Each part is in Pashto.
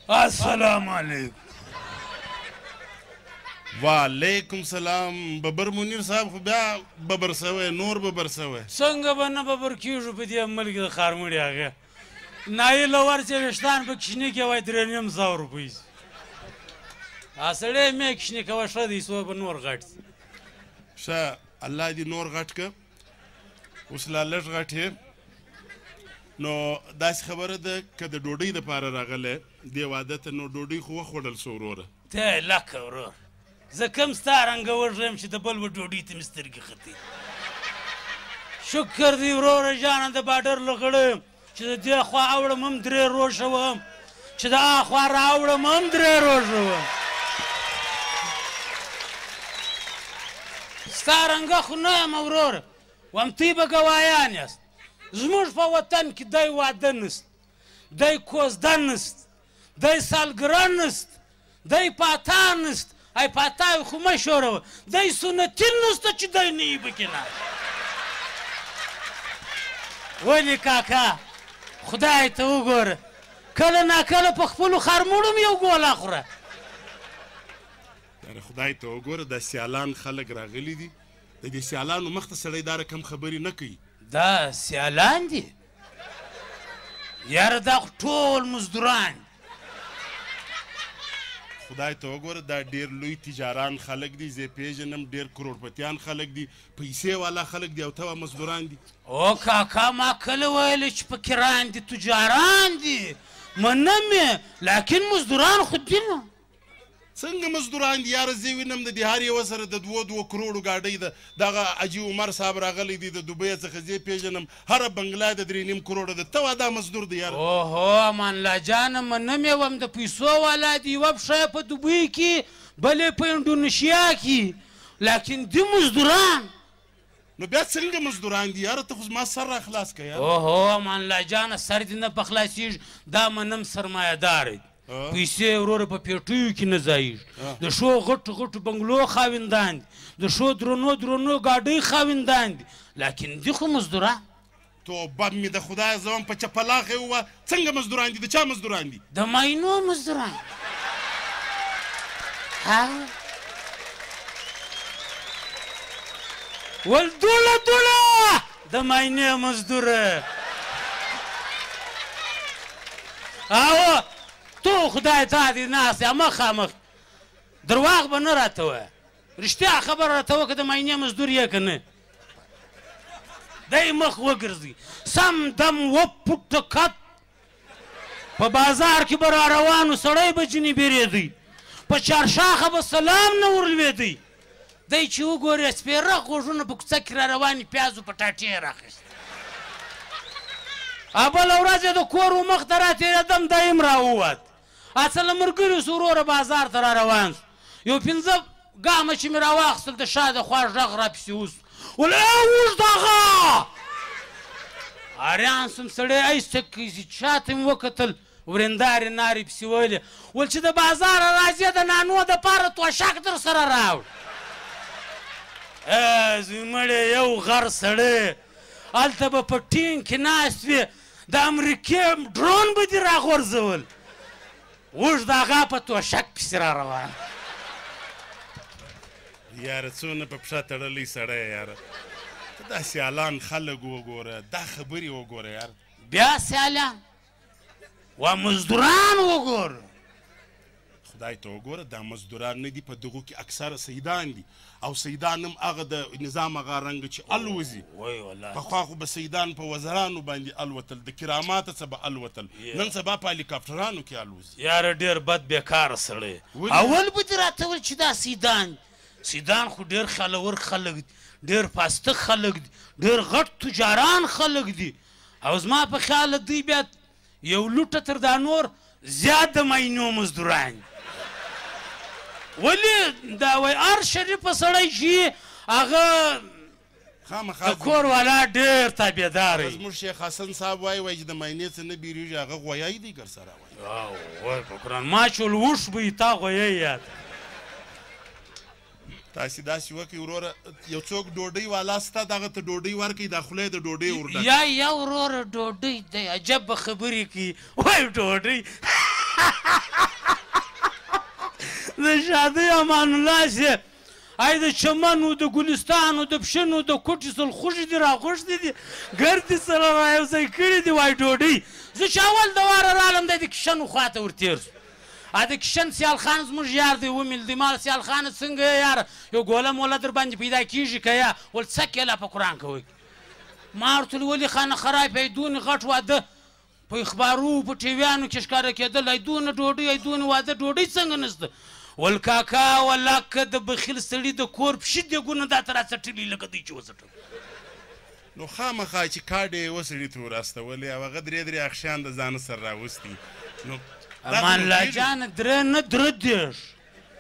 السلام علیکم. وعلیکم سلام. ببر منیر صاحب خو بیا ببر سوی، نور ببر سوی. څنګه به نه ببر کېږو په دې ملک د خارمړي هغه نایله ورچې ویښتان په کشني کې وای 3,500 روپۍ سړی مې کشني کوه ښه دی څو به نور غټ ښه الله دې نور غټ که. اوس لا لږ غټ یې. نو داسې خبره ده که د ډوډۍ دپاره راغلی دې واده ته نو ډوډۍ خو وخوړل سو وروره. ته لکه ورور زه کوم ستا رنګه وږی یم چې د بل و ډوډۍ ته مې سترګې ختې. شکر دی وروره جانه د باډر لغړی یم چې د دې خوا اوړم هم 3 روژه وم چې د اخوا راوړم هم 3 روژه وم. ستا رنګه خو نه یم وروره وم تی به ګوایان یاست. زموږ په وطن کې دی واده نست، دی کوزده نست، دی سالګره نست، دی پاتا نست. ای پاتای خو مه شوروه. دی سنتي نسته چې دی نه یي پکې نه. ولې کاکا خدای ته وګوره کله ناکله په خپلو خرموړو م یو ګوله خوره. یاره خدای ته وګوره دا سیالان خلک راغلي دي د دې سیالانو مخ ته سړی دا رقم خبرې نه کوي. دا سیالان دي یاره دا خو ټول مزدوران. خدای ته وګوره دا ډېر لوی تجاران خلک دي. زه پیژنم ډېر کروڑپتیان خلک دي، پیسې والا خلک دي او ته مزدوران دي. او کاکا ما کله ویلې چې فقیران دي تجاران دي منم یې لکن مزدوران خو دي نه. څنګه مزدوران دي یاره؟ زه وینم د دې هر یوه سره د 2 کروړو ګاډۍ ده. دغه حاجي عمر صاحب راغلی دی د دوبۍ څخه زه پیژنم هره بنګله د 3.5 کروړه ده. ته وا دا مزدور دی یاره. اوهو امان الله جانه منم یې وم د پیسو والا دي. یوه پښه په دوبۍ کې بلې په انډونیشیا کې لکن دي مزدوران. نو بیا څنګه مزدوران دي یاره؟ ته خو زما سر را خلاص که یاره. اوهو امان الله جانه سر دې نه په خلاصېږي. دا منم سرمایه دار دي پیسې وروره په پیټیو کې نه ځایږي. د ښو غټو غټو بنګلو خاوندان دي، د ښو درنو درنو ګاډۍ خاوندان دي لکن دي خو مزدوران. توبه مې د خدایه زه هم په چپلاخې ووه. څنګه مزدوران دي؟ د چا مزدوران دي؟ د ماینو مزدوران. ول دوله دوله د ماینې مزدوره. او تو خدای ته دې ناست یا مخامخ درواغ به نه راته وایه. رښتیا خبره راته وکړه د ماینې مزدور یې که نه. دی مخ وګرځي سم دم وپوټه کت په بازار کې به را روانو سړی به ځینې بیرېدی په چارشاخه به سلام نه ورلوېدی. دی چې وګورې سپېره غوږونه په کوڅه کې را روانې پیازو پټاټې یې راخیستې. بله ورځ یې د کور و مخ ته را تېرېدم دی هم را ووت. اڅه له ملګرو سو وروره بازار ته را روان سو. یو 5 ګامه چې مې را واخیستل د شا د خوا غږ را پسې وسو. ول اوږد هغه حیران سوم سړی ایسته کوي. چاته مې وکتل ورېندارې نارې پسې ویلې ول چې د بازاره راځې د نانو دپاره توشک در سره راوړ. زمړې یو غر سړی هلته به په ټینګ کې ناست وې د امریکې ډرون به دې راغورځول. اوږد هغه په توشک پسې را روان. یاره څونه په پښه تړلی سړی یاره. ته دا سیالان خلک وګوره دا خبرې وګوره یاره. بیا سیالان و مزدوران وګوره. خدای ته وګوره دا مزدوران نه دي په دغو کې اکثره سیدان دي او سیدان هم هغه د نظام هغه رنګ چې الوزي. پخوا خو به سیدان په وزرانو باندې الوتل د کراماتو څه به الوتل. نن سبا په هلیکاپټرانو کې الوزي. یاره ډېر بد بېکاره سړی. اول به دې راته ویل چې دا سیدان سیدان خو ډېر خلور خلک دي، ډېر فاسته خلک دي، ډېر غټ تجاران خلک دي. او زما په خیال دوی بیا یو لوټه تر دا نور زیات د ماینو مزدوران دي. ولې دا وایي هر شریفه سړی چې هغه د کور والا ډېر تابعدار وي. زموږ شیخ حسن صاحب وایي چې د ماینې څه نه بیریږي هغه غویی دی ګر سره وایي په قرآن ما چې ول وش به یې تا غویی یاد. تاسې داسې وکړئ وروره یو څوک ډوډۍ والا سته دغه ته ډوډۍ ورکړئ دا خوله یې د ډوډۍ ورډک یا وروره ډوډۍ دی عجب به خبرې کوي وایي ډوډۍ د شادۍ امان الله صاحب ای د چمنو د ګلستانو د پشنو د کوټې سلخوږي دي راغوښتي دي ګردې سره رايوځای کړي دي وایي ډوډۍ زه چې اول د واره رالم دی د کشنو خواته ورتېر شو د کشن سیال خان زموږ یار دی ومیل دی ما سیال خانه څنګه یې یاره یو ګوله موله در باندې پیدا کېږي که یا ول څه کېله په قرآن کوئ ما ورته ویل ولې خانه خراب ای دونې غټ واده په اخبارو په ټیویانو کې ښکاره کېدل ای دونه ډوډۍ ای دونه واده ډوډۍ څنګه نشته ول کاکا والله که د بخیل سړي د کور پشي دیګونه دا ته راڅټلي لکه دوی چې وڅټل نو خامخا چې کاډ یې یوه سړي ته وراستولې او هغه درې اخشیان د ځانه سره راوستي نو امان الله جانه درې نه درې دېرش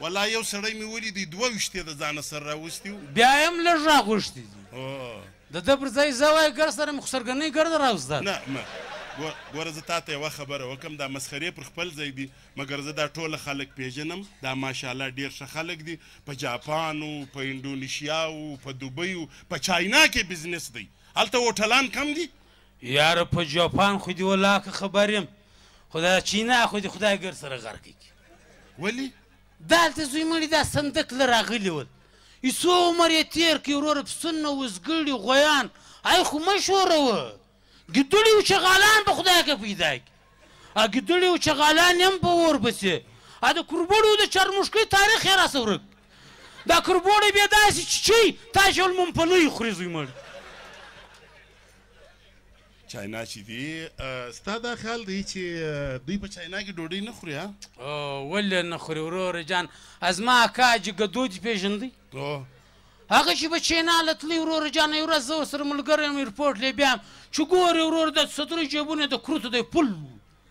والله یو سړی مې ولیدی دوه ویشتې د ځانه سره راوستي وو بیا یې هم لږ راغوښتي دي د ده پر ځای زه وایي ګر سره مې خسرګنۍ ګرده راوسته نه ګوره زه تا ته یوه خبره وکړم دا مسخرې پر خپل ځای دي مګر زه دا ټوله خلک پیژنم دا ماشاءالله ډېر ښه خلک دي په جاپانو په انډونیشیاو په دوبیو په چاینا کې بزنس دی هلته هوټلان کم دي یاره په جاپان خو دې ولاکه خبر یم خو دا چینا خو دې خدای ګر سره غرق کړي ولې دلته زوی مړي دا صندق له راغلي ول یې څو عمر یې تېر کړي وروره پسونه وزګړي غویان ای خو مشهوره وه ګیدړي و چغالان به خدای که پیدا کړي ګیدړي و چغالان هم په اور پسې د کربوړو د چرموښکۍ تاریخ یې راسه ورک دا کربوړی بیا داسې چیچی تاسې ول ممپلۍ خوري زوی مړي چاینا چې دی ستا دا خیال دی چې دوی په چاینا کې ډوډۍ نه خوري ولې نه خوري وروره جان زما اکا حاجي ګدو دې پېژندی هغه چې به چینا له تللی وروره جان یو ورځ زه ورسره ملګری یم ایرپورټ لی بیا یم چې ګورې وروره د سترو جیبونه د کروتو دی پل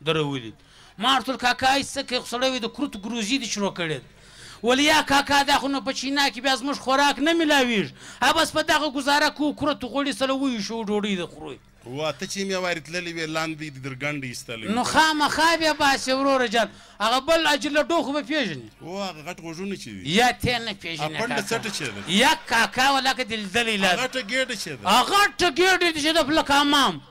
درولي ما ورته ویل کاکا ای څه کوې خو سړی وایي د کروتو ګروزي دې شروع کړې ده ولې یا کاکا دا خو نو په چینا کې بیا زموږ خوراک نه میلاویږي بس په دغه ګزاره کوو کروتو غوړي سره وویشو ډوډۍ د خورو وا ته چې مې وارې تللې وې لاندې د درګنډې ایستلی نو خامخا بیا باسې وروره جان هغه بل اجله ډو خو به پېژنې او هغه غټ غوږونه چې دي یا ته نه پېژنې پنډه څټه چې ده یا کاکا ولکه دې لیدلی لا غټه ګېډه چې ده غټه ګېډه دې چې ده لکه حمام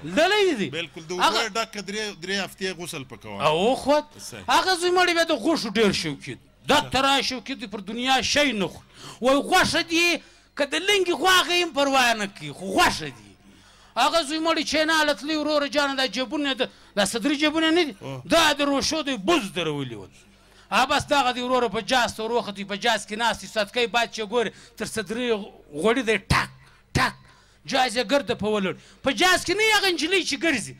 لیدلی دي بلکل د اوبه ډکه درې هفتې غسل پکوه او خود هغه زوی مړی بیا د غوښو ډېر شوقي دي دا ترا شوقي دي پر دنیا شی نه خوري وایي غوښه دي که د لنګې غواغه یې هم پروا نه کوي خو غوښه دي هغه زوی مړی چینا له تللی وروره جانه دا جیبونه دا صدري جیبونه نه دي دا د روشو دی بز درولي ول بس دغه دی وروره په جاز ته وروختي په جاز کې ناست صدقۍ باد چې ګورې تر صدري غوړي دی ټک ټک جاز یې ګرده په ولړ په جاز کې نه یې هغه نجلۍ چې ګرځي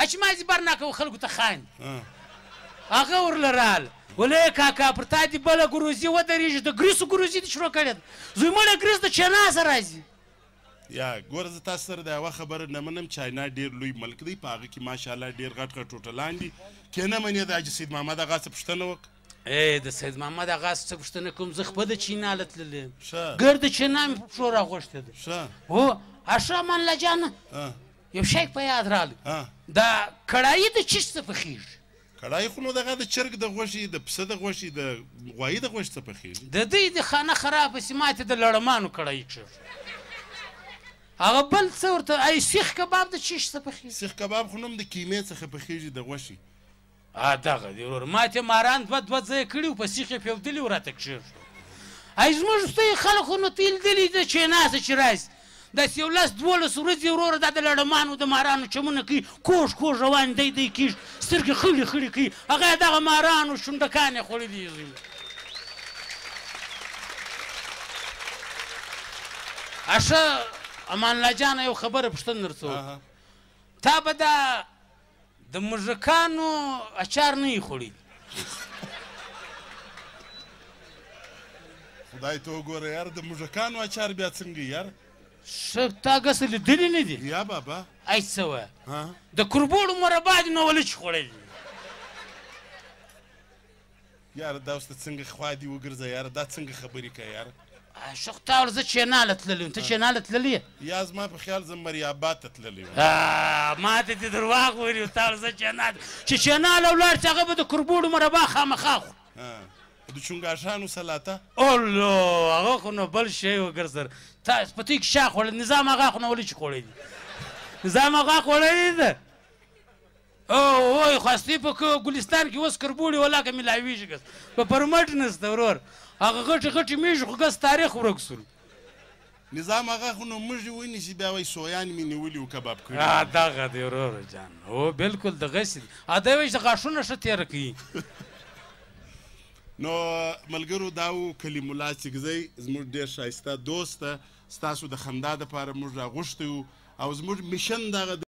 چې مازې برناکه و خلکو ته خاندي هغه ورله راله ولې کاکا پر تا دې بله ګروزي ودرېږي د ګریسو ګروزي دې شروع کړې ده زوی مړی ګریس د چینا سره راځي یا ګوره زه تاسو سره د یوه خبره نه منم چاینا ډېر لوی ملک دی په هغه کې ماشاءالله ډېر غټ غټ هوټلان دي که نه منې د حاجي سید محمد اغا څه پوښتنه وکړه د سید محمد اغا څه پوښتنه کوم زه خپله د چینا له تللی یم ګرد چینا مې په پښو راغوښتې ده هو ښه امان الله جانه یو شی په یاد راغلی دا کړایي د چیش څه پخېږي کړایي خو نو دغه د چرګ د غوښې د پسه د غوښې د غوایي د غوښې څه پخېږي د دوی د خانه خرابه سي ماتې د لړمانو کړایي کښېږي هغه بل څه ورته ای سیخ کباب د چیش څه پخېږي سیخ کباب خو نه هم د کیمې څخه پخېږي د غوښې دغه دی وروره ما ته ماران دوه ځایه کړي وو په سیخ یې پېودلي و راته کښېږدو ای زموږ ستوي خلک خو نو ته یې لیدلي د چیناسه چې راسي داسې یو 10-12 ورځې وروره دا د لړمانو د مارانو چمونه کوي کوږ کوږ روان دی کېږي سترګې خړې خړې کوي هغه یې دغه مارانو شونډکان یې خوړلي دي ښه امان الله جانه یو خبره پوښتنه درڅه وکړم تا به دا د مژکانو اچار نه یې خوړي خدای ته وګوره یار د مژکانو اچار بیا څنګه یار ښه تا هغسې لیدلي نه دي یا بابا ای څه وایه د کربوړو مربا دي نو ولې چې خوړلی یاره دا اوس ته څنګه خوا دې وګرځه یاره دا څنګه خبرې کوې یاره ښه خو تا ول زه چینا له تللی یم ته چینا له تللی یې یا زما په خیال زه مریاباد ته تللی یم ما ته دې درواغ ویلي تا ول زه چینا چې چینا له ولاړ چې هغه به د کربوړو مربا خامخا خوري د چونګاشانو سلاته اولو هغه خو نو بل شی وګر سر تاسو په تیک شا خوړل نظام هغه خو نو ولې چې خوړلی دي نظام هغه خوړلی ده وای خواستی په ګلستان کې اوس کربوړي ولا که ملاویږي ګس په پرمټ نسته ورور هغه غټې غټې میږي خو ګس تاریخ ورک سول نظام هغه خو نو موږ ونیسي بیا وایي سویان مې نیولي و کباب کړي دغه دی ورور جان هو بالکل دغسې دي دی وایي چې غاښونه ښه تېره کوي نو ملګرو دا و کلیم الله چکزی زموږ ډېر ښایسته دوست ده ستاسو د خندا دپاره موږ راغوښتی وو او زموږ میشن دغه